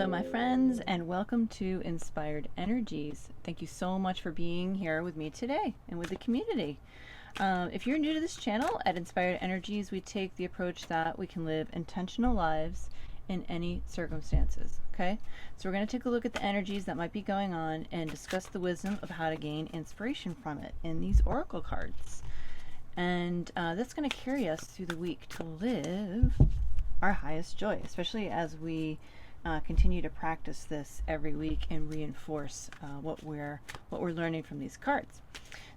my friends, and welcome to Inspired Energies. Thank you so much for being here with me today and with the community. If you're new to this channel, at Inspired Energies, we take the approach that we can live intentional lives in any circumstances. Okay, so we're going to take a look at the energies that might be going on and discuss the wisdom of how to gain inspiration from it in these oracle cards. And that's going to carry us through the week to live our highest joy, especially as we continue to practice this every week and reinforce what we're learning from these cards.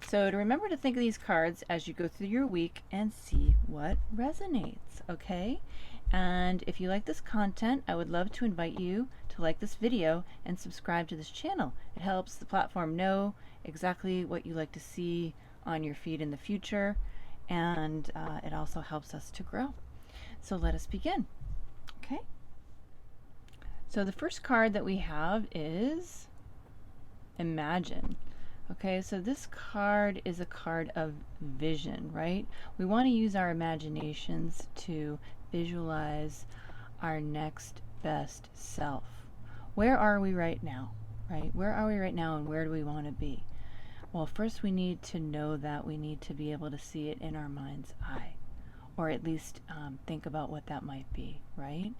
So to remember to think of these cards as you go through your week and see what resonates, okay? And if you like this content, I would love to invite you to like this video and subscribe to this channel. It helps the platform know exactly what you like to see on your feed in the future, and it also helps us to grow. So let us begin. Okay. So the first card that we have is Imagine. Okay, so this card is a card of vision, right? We want to use our imaginations to visualize our next best self. Where are we right now, right? Where are we right now and where do we want to be? Well, first we need to know that we need to be able to see it in our mind's eye, or at least think about what that might be, right?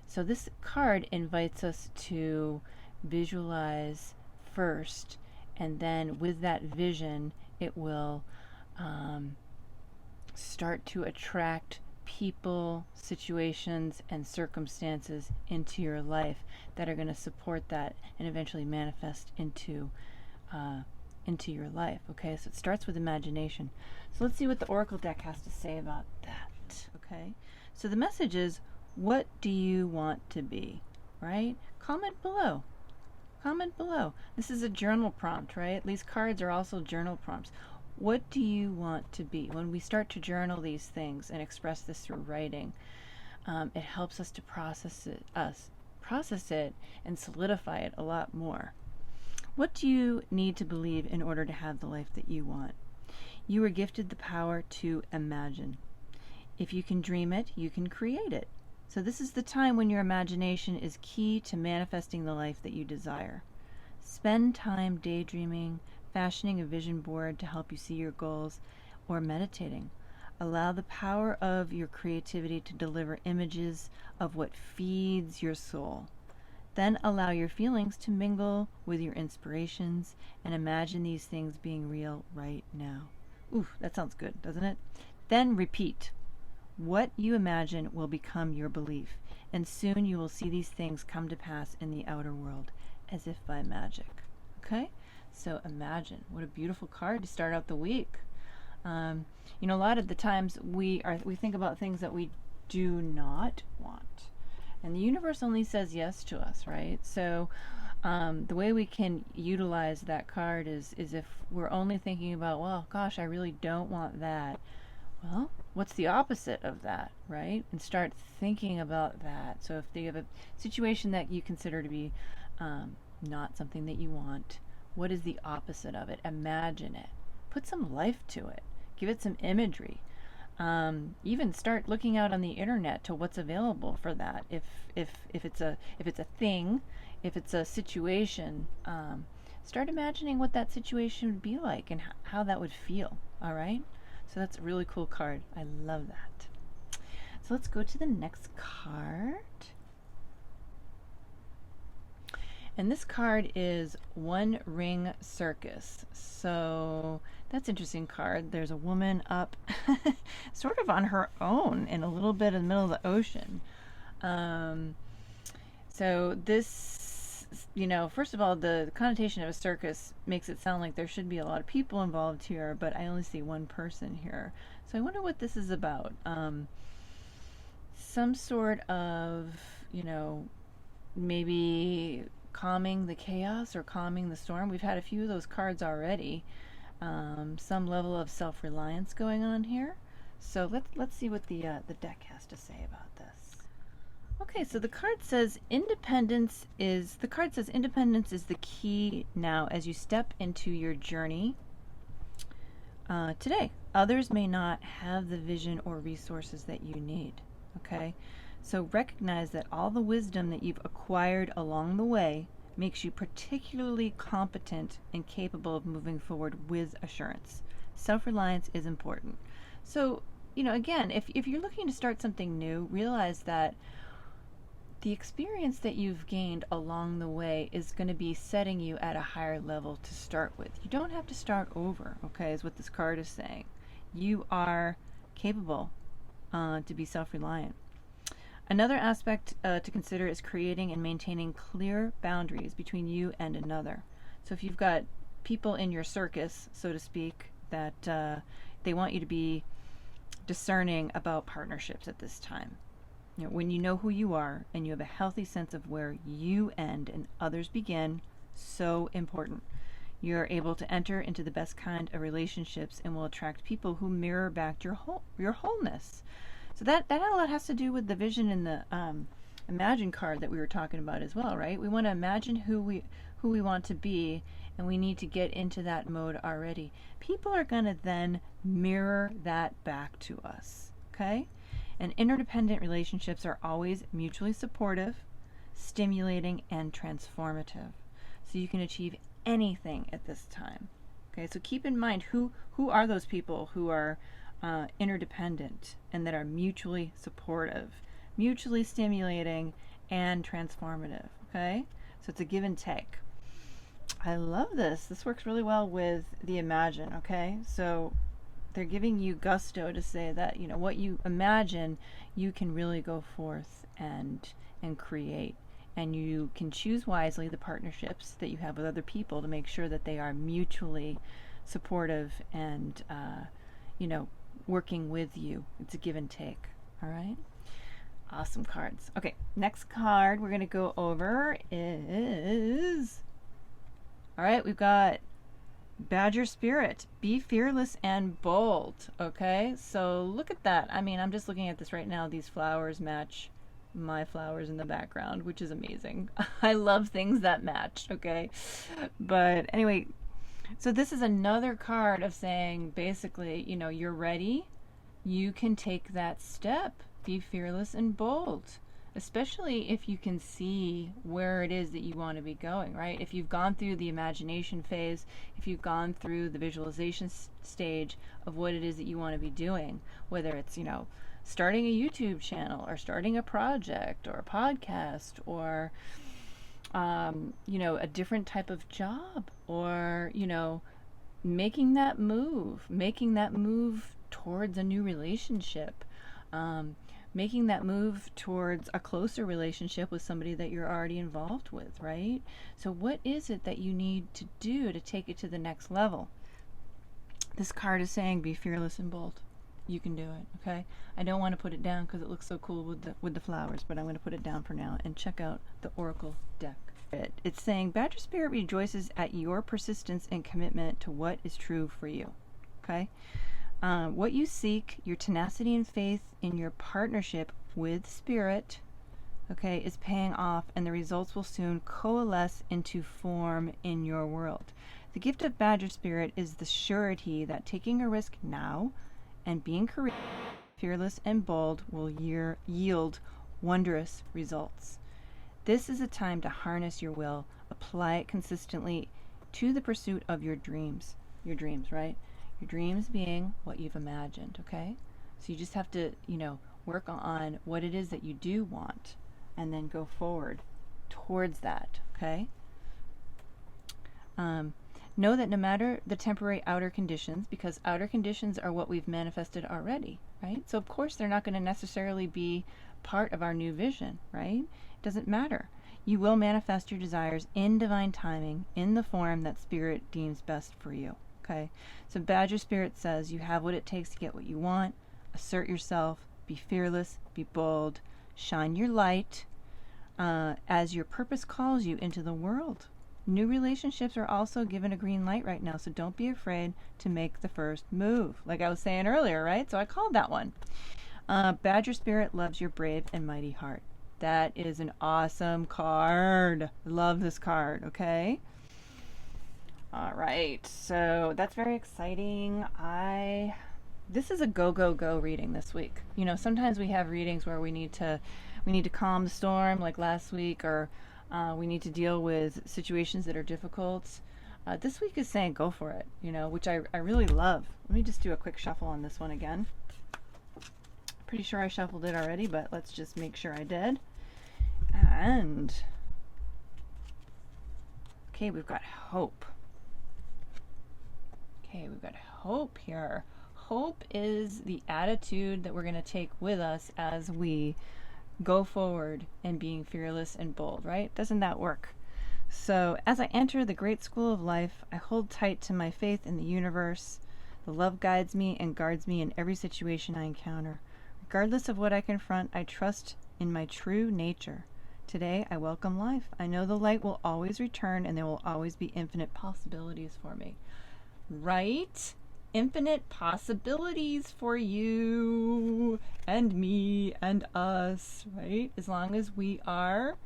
So this card invites us to visualize first, and then with that vision, it will start to attract people, situations, and circumstances into your life that are going to support that and eventually manifest into your life. Okay, so it starts with imagination. So let's see what the Oracle deck has to say about that. Okay, so the message is, what do you want to be, right? Comment below. Comment below. This is a journal prompt, right? These cards are also journal prompts. What do you want to be? When we start to journal these things and express this through writing, it helps us to process it and solidify it a lot more. What do you need to believe in order to have the life that you want? You are gifted the power to imagine. If you can dream it, you can create it. So this is the time when your imagination is key to manifesting the life that you desire. Spend time daydreaming, fashioning a vision board to help you see your goals, or meditating. Allow the power of your creativity to deliver images of what feeds your soul. Then allow your feelings to mingle with your inspirations and imagine these things being real right now. Ooh, that sounds good, doesn't it? Then repeat. What you imagine will become your belief, and soon you will see these things come to pass in the outer world, as if by magic. Okay? So imagine. What a beautiful card to start out the week. You know, a lot of the times we think about things that we do not want, and the universe only says yes to us, right? So the way we can utilize that card is if we're only thinking about, well, gosh, I really don't want that. Well, what's the opposite of that, right? And start thinking about that. So if you have a situation that you consider to be not something that you want, what is the opposite of it? Imagine it. Put some life to it. Give it some imagery. Even start looking out on the internet to what's available for that. If it's a thing, if it's a situation, start imagining what that situation would be like and how that would feel. All right. So that's a really cool card. I love that. So let's go to the next card. And this card is One Ring Circus. So that's an interesting card. There's a woman up sort of on her own in a little bit in the middle of the ocean. So this, you know, first of all, the connotation of a circus makes it sound like there should be a lot of people involved here, but I only see one person here. So I wonder what this is about. Some sort of, you know, maybe calming the chaos or calming the storm. We've had a few of those cards already. Some level of self-reliance going on here. So let's see what the deck has to say about this. Okay, so the card says independence is the key now as you step into your journey today. Others may not have the vision or resources that you need. Okay, So recognize that all the wisdom that you've acquired along the way makes you particularly competent and capable of moving forward with assurance. Self-reliance is important. So, again, if you're looking to start something new, realize that the experience that you've gained along the way is going to be setting you at a higher level to start with. You don't have to start over, okay, is what this card is saying. You are capable to be self-reliant. Another aspect to consider is creating and maintaining clear boundaries between you and another. So if you've got people in your circus, so to speak, that they want you to be discerning about partnerships at this time. When you know who you are and you have a healthy sense of where you end and others begin, so important. You're able to enter into the best kind of relationships and will attract people who mirror back your wholeness. So that a lot has to do with the vision in the Imagine card that we were talking about as well, right? We want to imagine who we want to be, and we need to get into that mode already. People are going to then mirror that back to us, okay? And interdependent relationships are always mutually supportive, stimulating, and transformative. So you can achieve anything at this time. Okay, so keep in mind who are those people who are interdependent and that are mutually supportive, mutually stimulating, and transformative. Okay, so it's a give and take. I love this. This works really well with the Imagine. Okay, so they're giving you gusto to say that what you imagine, you can really go forth and create, and you can choose wisely the partnerships that you have with other people to make sure that they are mutually supportive and working with you. It's a give and take. All right, awesome cards. Okay, next card we're going to go over is, all right, we've got Badger Spirit. Be fearless and bold. Okay, so look at that. I mean, I'm just looking at this right now. These flowers match my flowers in the background, which is amazing. I love things that match. Okay, but anyway, so this is another card of saying basically, you're ready. You can take that step. Be fearless and bold. Especially if you can see where it is that you want to be going, right? If you've gone through the imagination phase, if you've gone through the visualization stage of what it is that you want to be doing, whether it's, starting a YouTube channel or starting a project or a podcast or, a different type of job or, making that move towards a new relationship, making that move towards a closer relationship with somebody that you're already involved with, right? So what is it that you need to do to take it to the next level? This card is saying be fearless and bold. You can do it, okay? I don't want to put it down because it looks so cool with the flowers, but I'm going to put it down for now and check out the Oracle deck. It's saying Badger Spirit rejoices at your persistence and commitment to what is true for you, okay? What you seek, your tenacity and faith in your partnership with Spirit, okay, is paying off, and the results will soon coalesce into form in your world. The gift of Badger Spirit is the surety that taking a risk now and being courageous, fearless, and bold will yield wondrous results. This is a time to harness your will, apply it consistently to the pursuit of your dreams. Your dreams, right? Your dreams being what you've imagined, okay? So you just have to, work on what it is that you do want and then go forward towards that, okay? Know that no matter the temporary outer conditions, because outer conditions are what we've manifested already, right? So of course they're not going to necessarily be part of our new vision, right? It doesn't matter. You will manifest your desires in divine timing, in the form that Spirit deems best for you. Okay, so Badger Spirit says you have what it takes to get what you want. Assert yourself, be fearless, be bold, shine your light as your purpose calls you into the world. New relationships are also given a green light right now, so don't be afraid to make the first move. Like I was saying earlier, right? So I called that one. Badger Spirit loves your brave and mighty heart. That is an awesome card. Love this card, okay? All right, so that's very exciting. This is a go reading this week. Sometimes we have readings where we need we need to calm the storm like last week, or we need to deal with situations that are difficult, this week is saying go for it, you know, which I really love. Let me just do a quick shuffle on this one again. Pretty sure I shuffled it already, but let's just make sure I did. And okay, we've got hope. Okay, we've got hope here. Hope is the attitude that we're going to take with us as we go forward and being fearless and bold, right? Doesn't that work? So as I enter the great school of life, I hold tight to my faith in the universe. The love guides me and guards me in every situation I encounter. Regardless of what I confront, I trust in my true nature. Today, I welcome life. I know the light will always return and there will always be infinite possibilities for me. Right? Infinite possibilities for you and me and us, right? As long as we are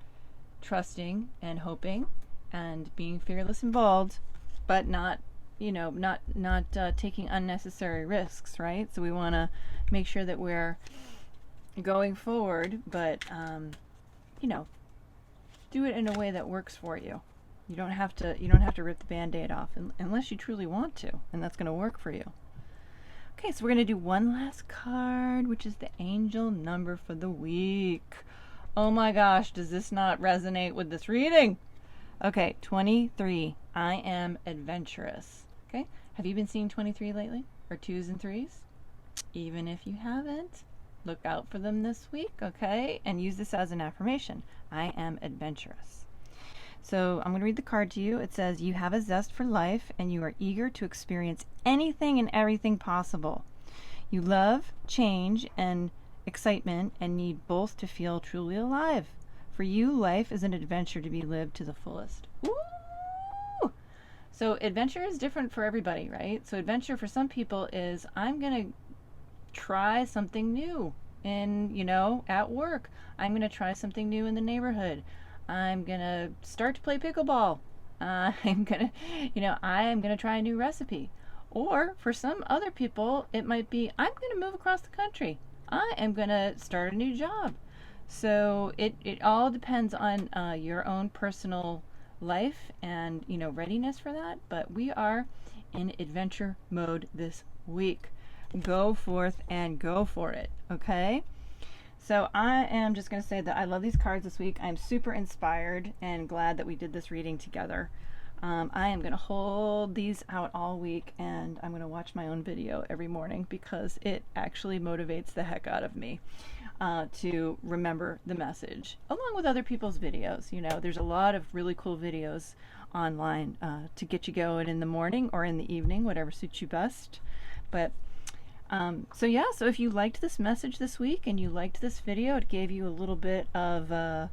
trusting and hoping and being fearless and bold, but not, you know, not taking unnecessary risks, right? So we want to make sure that we're going forward, but you know, do it in a way that works for you. You don't have to rip the band-aid off unless you truly want to, and that's going to work for you. Okay, so we're going to do one last card, which is the angel number for the week. Oh my gosh, does this not resonate with this reading? Okay, 23. I am adventurous. Okay, have you been seeing 23 lately? Or 2s and 3s? Even if you haven't, look out for them this week, okay? And use this as an affirmation. I am adventurous. So I'm going to read the card to you. It says, you have a zest for life and you are eager to experience anything and everything possible. You love change and excitement and need both to feel truly alive. For you, life is an adventure to be lived to the fullest. Woo! So adventure is different for everybody, right? So adventure for some people is, I'm going to try something new at work. I'm going to try something new in the neighborhood. I'm going to start to play pickleball. I'm going to try a new recipe. Or for some other people, it might be, I'm going to move across the country. I am going to start a new job. So it all depends on your own personal life and, readiness for that. But we are in adventure mode this week. Go forth and go for it. Okay? So I am just going to say that I love these cards this week. I'm super inspired and glad that we did this reading together. I am going to hold these out all week, and I'm going to watch my own video every morning because it actually motivates the heck out of me to remember the message, along with other people's videos. There's a lot of really cool videos online to get you going in the morning or in the evening, whatever suits you best. But so if you liked this message this week and you liked this video, it gave you a little bit of a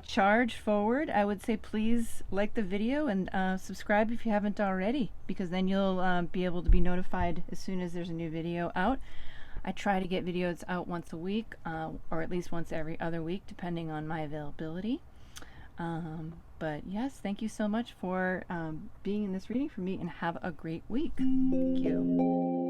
charge forward, I would say please like the video and subscribe if you haven't already, because then you'll be able to be notified as soon as there's a new video out. I try to get videos out once a week, or at least once every other week, depending on my availability. But yes, thank you so much for being in this reading for me, and have a great week. Thank you.